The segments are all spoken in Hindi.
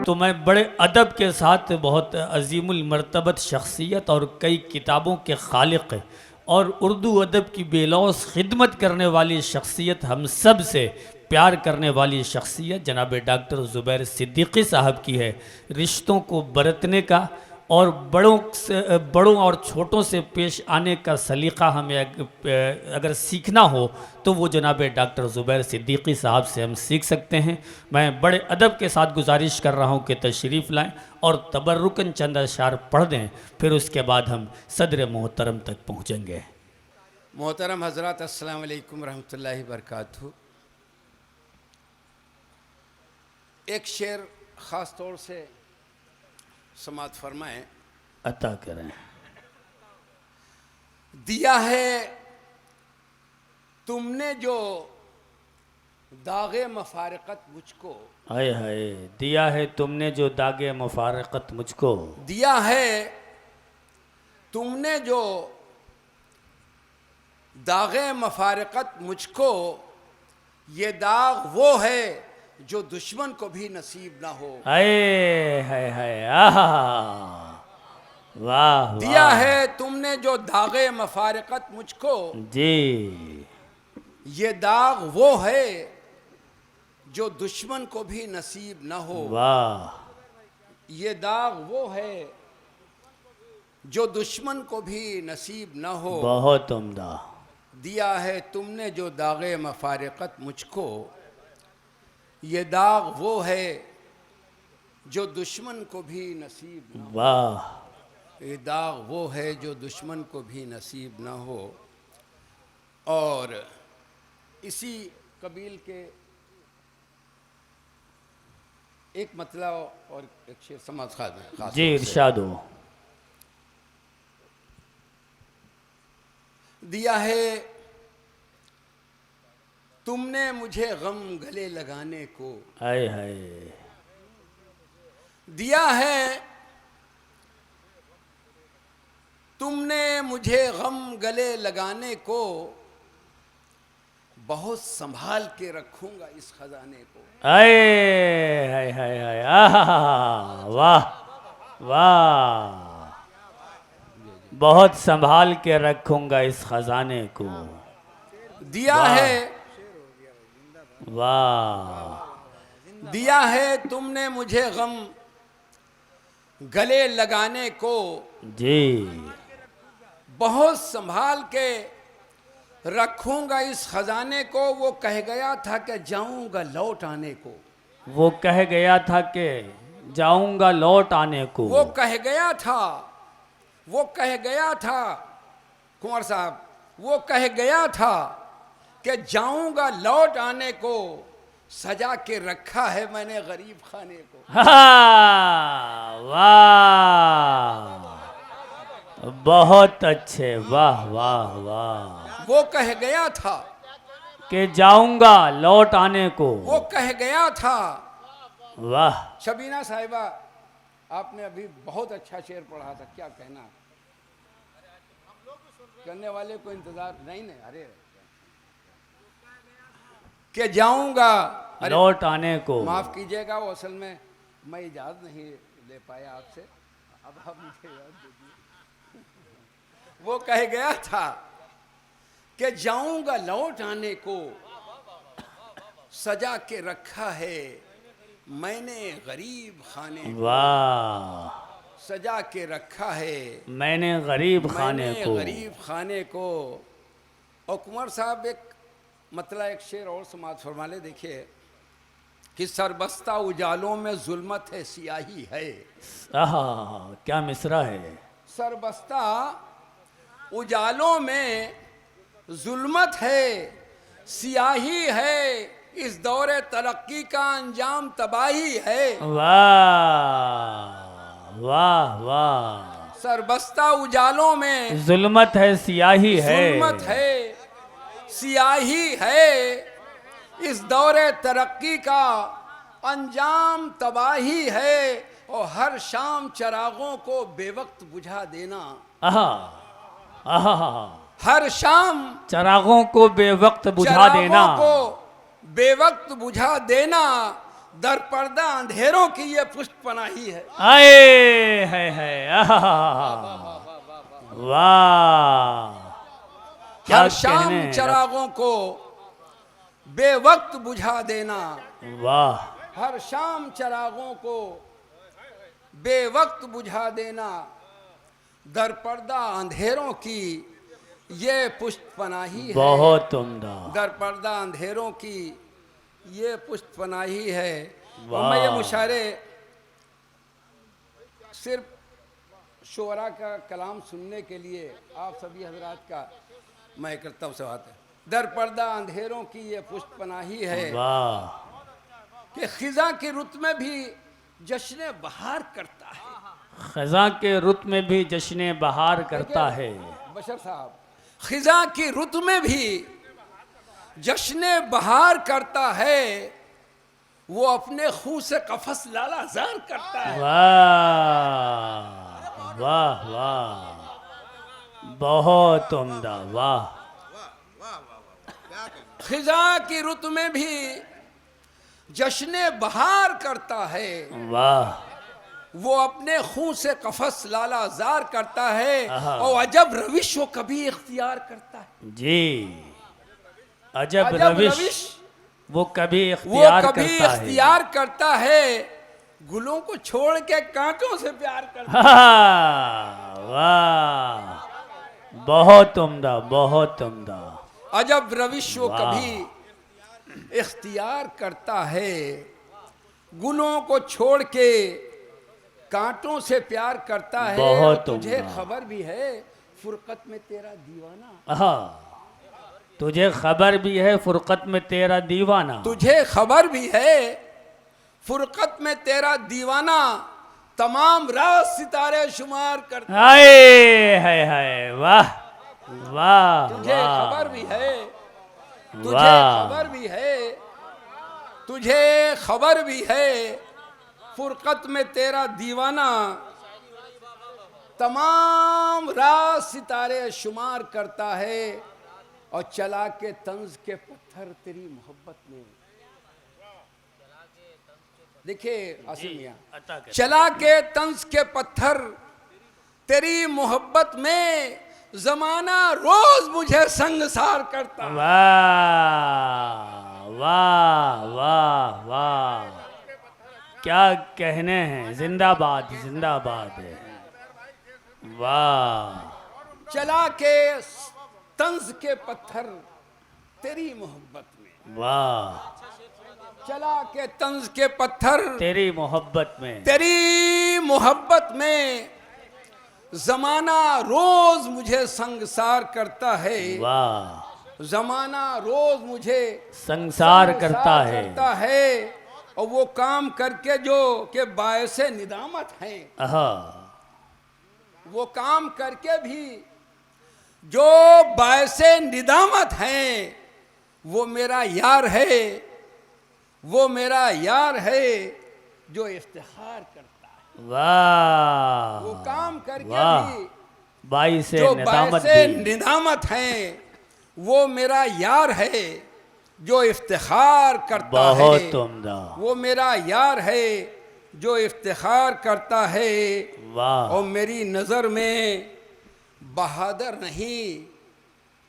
तो मैं बड़े अदब के साथ बहुत अजीमुल मर्तबत शख्सियत और कई किताबों के खालिक और उर्दू अदब की बेलौस खिदमत करने वाली शख्सियत, हम सब से प्यार करने वाली शख्सियत जनाब डॉक्टर ज़ुबैर सिद्दीकी साहब की है। रिश्तों को बरतने का और बड़ों और छोटों से पेश आने का सलीक़ा हमें अगर सीखना हो तो वो जनाब डॉक्टर ज़ुबैर सिद्दीकी साहब से हम सीख सकते हैं। मैं बड़े अदब के साथ गुजारिश कर रहा हूँ कि तशरीफ़ लाएं और तबर्रुकन चंद अशार पढ़ दें, फिर उसके बाद हम सदर मोहतरम तक पहुँचेंगे। मोहतरम हज़रात, अस्सलाम वालेकुम रहमतुल्लाहि बरकातहू। एक शेर ख़ास तौर से समात फरमाएं, अता करें। दिया है तुमने जो दागे मफारकत मुझको, हाय हाय, दिया है तुमने जो दागे मुफारकत मुझको, दिया है तुमने जो दागे मफारकत मुझको, ये दाग वो है जो दुश्मन को भी नसीब ना हो। हाय हाय हाय, आहा, वाह दिया वाह है तुमने जो दागे मफारकत मुझको, जी, ये दाग वो है जो दुश्मन को भी नसीब न हो। वाह, ये दाग वो है जो दुश्मन को भी नसीब न हो। बहुत उम्दा। दिया है तुमने जो दागे मफारकत मुझको, ये दाग वो है जो दुश्मन को भी नसीब न हो। वाह, ये दाग वो है जो दुश्मन को भी नसीब न हो। और इसी कबील के एक मतलब और एक शेर समाज खास जी इरशाद हो। दिया है तुमने मुझे गम गले लगाने को, हाय हाय, दिया है तुमने मुझे गम गले लगाने को, बहुत संभाल के रखूंगा इस खजाने को। हाय हाय हाय हाय, आहा, वाह वाह, बहुत संभाल के रखूंगा इस खजाने को। दिया वाह। है, वाह, दिया है तुमने मुझे गम गले लगाने को, जी, बहुत संभाल के रखूंगा इस खजाने को। वो कह गया था कि जाऊंगा लौट आने को, वो कह गया था कि जाऊंगा लौट आने को, वो कह गया था, वो कह गया था कुंवर साहब, वो कह गया था कि जाऊंगा लौट आने को, सजा के रखा है मैंने गरीब खाने को। हाँ, वाह, बहुत अच्छे, वाह वाह वाह। वो कह गया था कि जाऊंगा लौट आने को, वो कह गया था। वाह, शबीना साहिबा, आपने अभी बहुत अच्छा शेर पढ़ा था, क्या कहना? करने वाले को इंतजार नहीं नहीं, अरे कि जाऊंगा, लौट आने को, माफ कीजिएगा, वो असल में मैं इजाजत नहीं ले पाया आपसे, अब आप मुझे याद दीजिए। वो कह गया था कि जाऊंगा लौट आने को, सजा के रखा है मैंने गरीब खाने को। वाह, सजा के रखा है मैंने गरीब खाने मैंने को, गरीब खाने को। और कुंवर साहब एक मतलब एक शेर और समाज फरमा ले, देखिए कि सरबस्ता उजालों में जुल्मत है सियाही है। आहा, क्या मिसरा है। सरबस्ता उजालों में जुल्मत है सियाही है, इस दौरे तरक्की का अंजाम तबाही है। वाह वाह वाह, सरबस्ता उजालों में जुल्मत है सियाही है, जुल्मत है सियाही है, इस दौरे तरक्की का अंजाम तबाही है। और हर शाम चरागों को बेवक्त बुझा देना, आहा आहा, हर शाम चरागों को बेवक्त बुझा चरागों देना, को बेवक्त बुझा देना, दर पर्दा अंधेरों की ये पुष्ट पनाही है। आए है वाह, क्या हर शाम कहने हैं। चरागों को बेवक्त बुझा देना, वाह हर शाम चरागों को बेवक्त बुझा देना, दर पर्दा अंधेरों की ये पुष्ट पनाही है। बहुत उम्दा। दर पर्दा अंधेरों की ये पुष्ट पनाही है। और वाह। मैं ये मुशायरे सिर्फ शोरा का कलाम सुनने के लिए आप सभी हजरात का मैं करता हूँ सवात है। दर पर्दा अंधेरों की ये पुष्ट पनाही है वाह कि खिजा की रुत में भी जश्न बहार करता है। खजा के रुत में भी जश्न बहार करता है। बशर साहब, खिजा की रुत में भी जश्न बहार करता है, वो अपने खून से कफस लाला जार करता है। वाह वाह वाह, बहुत उम्दा। वाह खिजा की रुत में भी जश्न बहार करता है, वाह, वो अपने खून से कफस लाला जार करता है। आहा। और अजब रविश वो कभी इख्तियार करता है। जी, अजब अजब रविश वो कभी वो इख्तियार कभी करता है। इख्तियार करता है, गुलों को छोड़ के कांटों से प्यार करता है। वाह, बहुत उम्दा, बहुत उम्दा। अजब रविश वो वाह। कभी इख्तियार करता है, गुलों को छोड़ के कांटों से प्यार करता है। बहुत और तुझे उम्दा। खबर भी है फुरकत में तेरा दीवाना, हाँ, तुझे खबर भी है फुरकत में तेरा दीवाना। तुझे खबर भी है फुरकत में तेरा दीवाना, तमाम रात सितारे शुमार करता है। हाय वाह वाह। तुझे वाह, खबर भी है, तुझे वाह। खबर भी है, तुझे खबर भी है फुरकत में तेरा दीवाना, तमाम रात सितारे शुमार करता है। और चला के तंज के पत्थर तेरी मोहब्बत में, देखिए आसिम मियां, अता कर। चला के तंज के पत्थर तेरी मोहब्बत में, जमाना रोज मुझे संगसार करता है। वाह वाह वाह वाह, क्या कहने हैं। जिंदाबाद जिंदाबाद। वाह, चला के तंज के पत्थर तेरी मोहब्बत में, वाह, चला के तंज के पत्थर तेरी मोहब्बत में, तेरी मोहब्बत में, जमाना रोज मुझे संगसार करता है। वाह, जमाना रोज मुझे संसार करता है। और वो काम करके जो के बायसे निदामत हैं, हाँ, वो काम करके भी जो बायसे निदामत हैं, वो मेरा यार है, वो मेरा यार है जो इफ्तिखार करता है। वाह, वो काम करके वाह, भी बाई से जो निदामत बायसे भी। निदामत हैं, वो मेरा यार है जो इफ्तिखार करता है। बहुत उम्दा। वो मेरा यार है जो इफ्तिखार करता है। वाह, और मेरी नज़र में बहादुर नहीं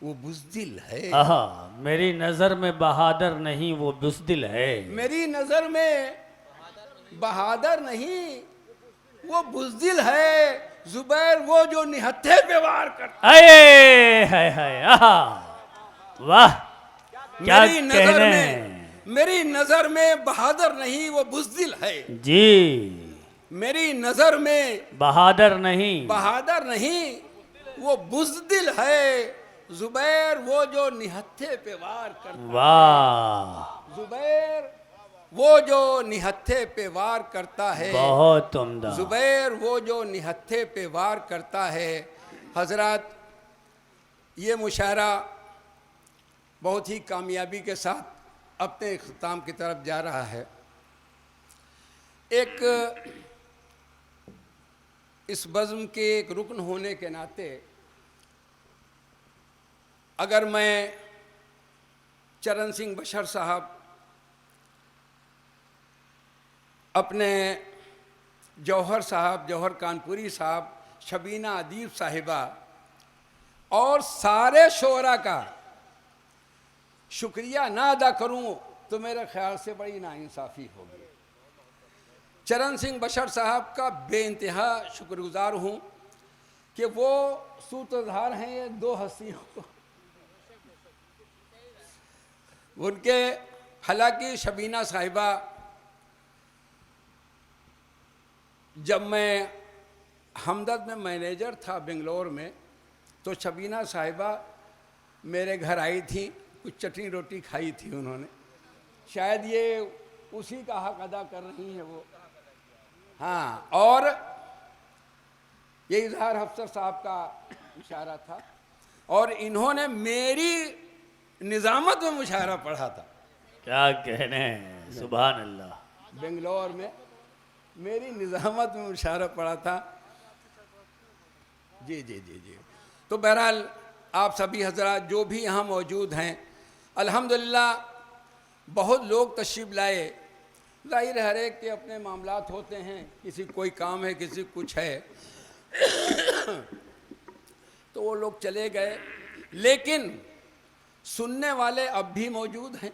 वो बुज़दिल है। आहा, मेरी नजर में बहादुर नहीं वो बुज़दिल है। मेरी नज़र में बहादुर नहीं वो बुज़दिल है। जुबैर वो जो निहत्थे पे वार करता अये है आहा, वाह, क्या मेरी नज़र कहने में, हैं। मेरी नज़र में बहादुर नहीं वो बुज़दिल है। जी, मेरी नज़र में बहादुर नहीं बहादुर नहीं वो बुज़दिल है। जुबैर वो जो निहत्थे पे वार करता, वाह, जुबैर वो जो निहत्थे पे वार करता है। बहुत उम्दा। जुबैर वो जो निहत्थे पे वार करता है। हजरत, ये मुशायरा बहुत ही कामयाबी के साथ अपने इख्तिताम की तरफ जा रहा है। एक इस बज़्म के एक रुकन होने के नाते अगर मैं चरण सिंह बशर साहब अपने जौहर साहब, जौहर कानपुरी साहब, शबीना अदीब साहिबा और सारे शोरा का शुक्रिया ना अदा करूं तो मेरे ख्याल से बड़ी नाइंसाफ़ी होगी। चरण सिंह बशर साहब का बेइंतहा शुक्रगुजार हूं कि वो सूत्रधार हैं ये दो हस्तियों को। उनके हालांकि शबीना साहिबा, जब मैं हमदर्द में मैनेजर था बेंगलोर में, तो शबीना साहिबा मेरे घर आई थी, कुछ चटनी रोटी खाई थी उन्होंने। शायद ये उसी का हक अदा कर रही हैं वो। हाँ, और ये इजहार अफसर साहब का इशारा था और इन्होंने मेरी निज़ामत में मुशायरा पढ़ा था। क्या कहने हैं, सुभान अल्लाह। बेंगलोर में मेरी निज़ामत में मुशायरा पढ़ा था। जी जी जी जी। तो बहरहाल आप सभी हजरात जो भी यहाँ मौजूद हैं, अल्हम्दुलिल्लाह बहुत लोग तशरीफ़ लाए। ज़ाहिर है हर एक के अपने मामलात होते हैं, किसी कोई काम है, किसी कुछ है तो वो लोग चले गए, लेकिन सुनने वाले अब भी मौजूद हैं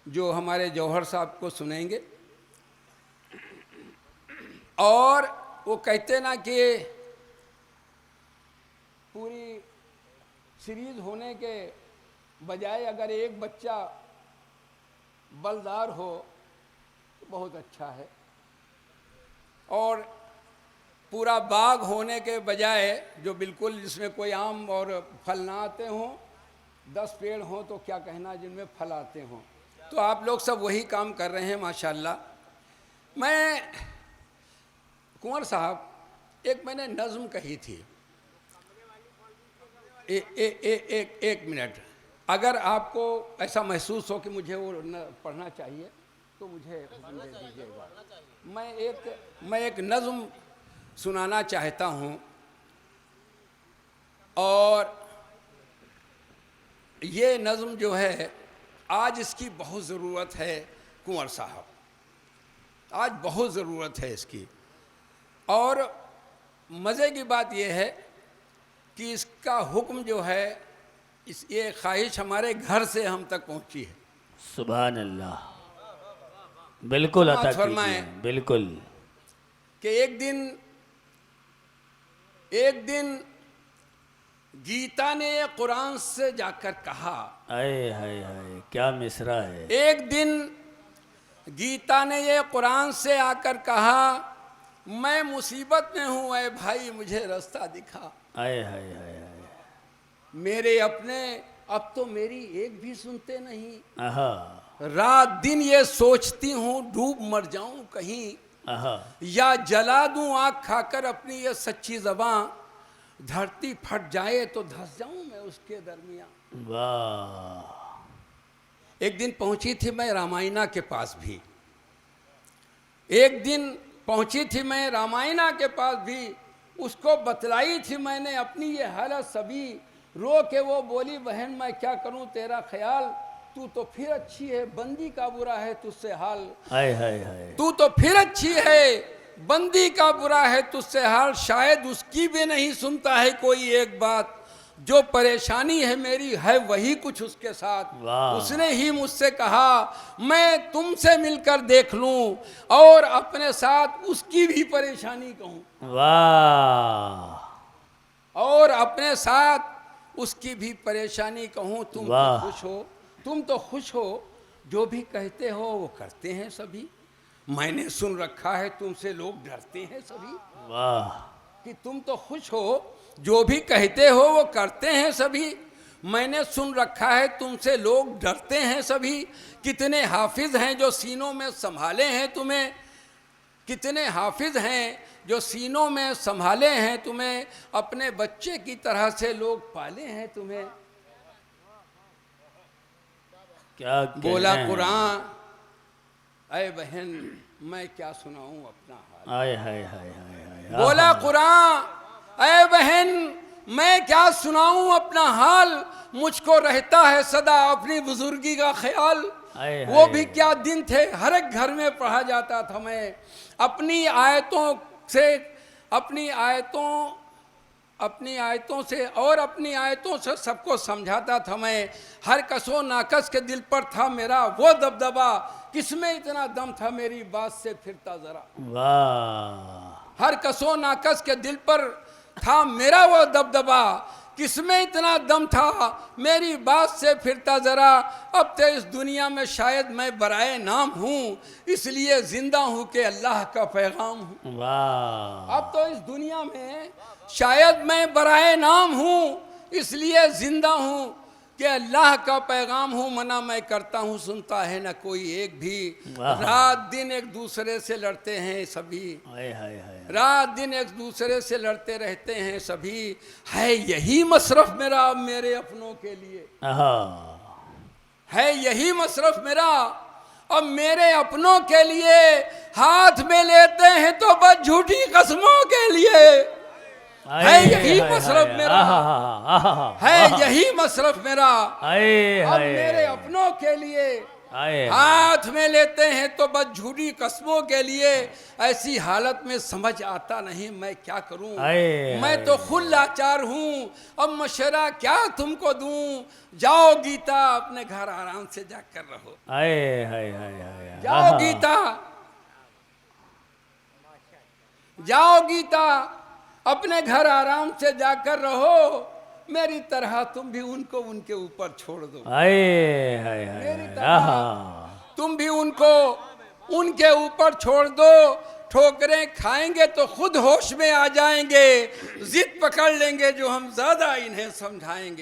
जो हमारे जौहर साहब को सुनेंगे। और वो कहते ना कि पूरी सीरीज होने के बजाय अगर एक बच्चा बलदार हो तो बहुत अच्छा है, और पूरा बाग होने के बजाय जो बिल्कुल जिसमें कोई आम और फल ना आते हों, 10 पेड़ हों तो क्या कहना जिनमें फल आते हों। तो आप लोग सब वही काम कर रहे हैं माशाल्लाह। मैं कुंवर साहब, एक मैंने नज़्म कही थी, एक मिनट, अगर आपको ऐसा महसूस हो कि मुझे वो पढ़ना चाहिए तो मुझे हुक्म दे दीजिएगा। मैं एक नज़्म सुनाना चाहता हूँ, और ये नज़्म जो है आज इसकी बहुत ज़रूरत है कुंवर साहब, आज बहुत ज़रूरत है इसकी। और मज़े की बात यह है कि इसका हुक्म जो है, ये ख्वाहिश हमारे घर से हम तक पहुंची है। सुभान अल्लाह। बिल्कुल अता कीजिए, बिल्कुल। कि एक दिन गीता ने कुरान से जाकर कहा, आए हाय हाय क्या मिसरा है। एक दिन गीता ने ये कुरान से आकर कहा, मैं मुसीबत में हूँ ऐ भाई मुझे रास्ता दिखा। आए हाय हाय हाय। मेरे अपने अब तो मेरी एक भी सुनते नहीं, आहा रात दिन ये सोचती हूँ डूब मर जाऊं कहीं, आहा, या जला दूं आग खाकर अपनी ये सच्ची ज़बां, धरती फट जाए तो धंस जाऊं मैं उसके दरमियान। वाह। एक दिन पहुंची थी मैं रामायणा के पास भी, एक दिन पहुंची थी मैं रामायणा के पास भी, उसको बतलाई थी मैंने अपनी ये हालत सभी, रो के वो बोली बहन मैं क्या करूं तेरा ख्याल, तू तो फिर अच्छी है बंदी का बुरा है तुझसे हाल। हाय हाय हाय। तू तो फिर अच्छी है बंदी का बुरा है तुझसे हाल, शायद उसकी भी नहीं सुनता है कोई एक बात, जो परेशानी है मेरी है वही कुछ उसके साथ। उसने ही मुझसे कहा मैं तुमसे मिलकर देख लूं और अपने साथ उसकी भी परेशानी कहूं। वाह। और अपने साथ उसकी भी परेशानी कहूं। तुम तो खुश हो, तुम तो खुश हो, जो भी कहते हो वो करते हैं सभी, मैंने सुन रखा है तुमसे लोग डरते हैं सभी। वाह। कि तुम तो खुश हो, जो भी कहते हो वो करते हैं सभी, मैंने सुन रखा है तुमसे लोग डरते हैं सभी। कितने हाफिज हैं जो सीनों में संभाले हैं तुम्हें, कितने हाफिज हैं जो सीनों में संभाले हैं तुम्हें, अपने बच्चे की तरह से लोग पाले हैं तुम्हें। क्या बोला कुरान अय बहन मैं क्या सुनाऊं अपना हाल। आय हाय हाय हाय। बोला कुरान अय बहन मैं क्या सुनाऊं अपना हाल, मुझको रहता है सदा अपनी बुजुर्गी का ख्याल। आए वो हाय। भी क्या दिन थे, हर एक घर में पढ़ा जाता था। मैं अपनी आयतों से अपनी आयतों से सबको समझाता था मैं। हर कसो नाकस के दिल पर था मेरा वो दबदबा, किसमें इतना दम था मेरी बात से फिरता जरा। वाह। हर कसो नाकस के दिल पर था मेरा वो दबदबा, किसमें इतना दम था मेरी बात से फिरता जरा। अब तो इस दुनिया में शायद मैं बराए नाम हूँ, इसलिए जिंदा हूँ कि अल्लाह का पैगाम हूँ। वाह। अब तो इस दुनिया में शायद मैं बराए नाम हूँ, इसलिए जिंदा हूँ कि अल्लाह का पैगाम हूँ। मना मैं करता हूँ, सुनता है न कोई एक भी। वाह। रात दिन एक दूसरे से लड़ते हैं सभी, हाय हाय हाय। रात दिन एक दूसरे से लड़ते रहते हैं सभी। है यही मसरफ मेरा अब मेरे अपनों के लिए, आहा। है यही मसरफ मेरा अब मेरे अपनों के लिए। हाथ में लेते हैं तो बस झूठी कसमों के लिए। है यही मसरफ मेरा, है यही मसरफ मेरा अब मेरे अपनों के लिए। हाथ में लेते हैं तो बस झूठी कस्मों के लिए। ऐसी हालत में समझ आता नहीं मैं क्या करूं, मैं तो खुद लाचार हूं। अब मशवरा क्या तुमको दूं, जाओ गीता अपने घर आराम से जाकर रहो। जाओ गीता, जाओ गीता अपने घर आराम से जाकर रहो। मेरी तरह तुम भी उनको उनके ऊपर छोड़ दो। मेरी तरह तुम भी उनको उनके ऊपर छोड़ दो। ठोकरें खाएंगे तो खुद होश में आ जाएंगे, जिद पकड़ लेंगे जो हम ज्यादा इन्हें समझाएंगे।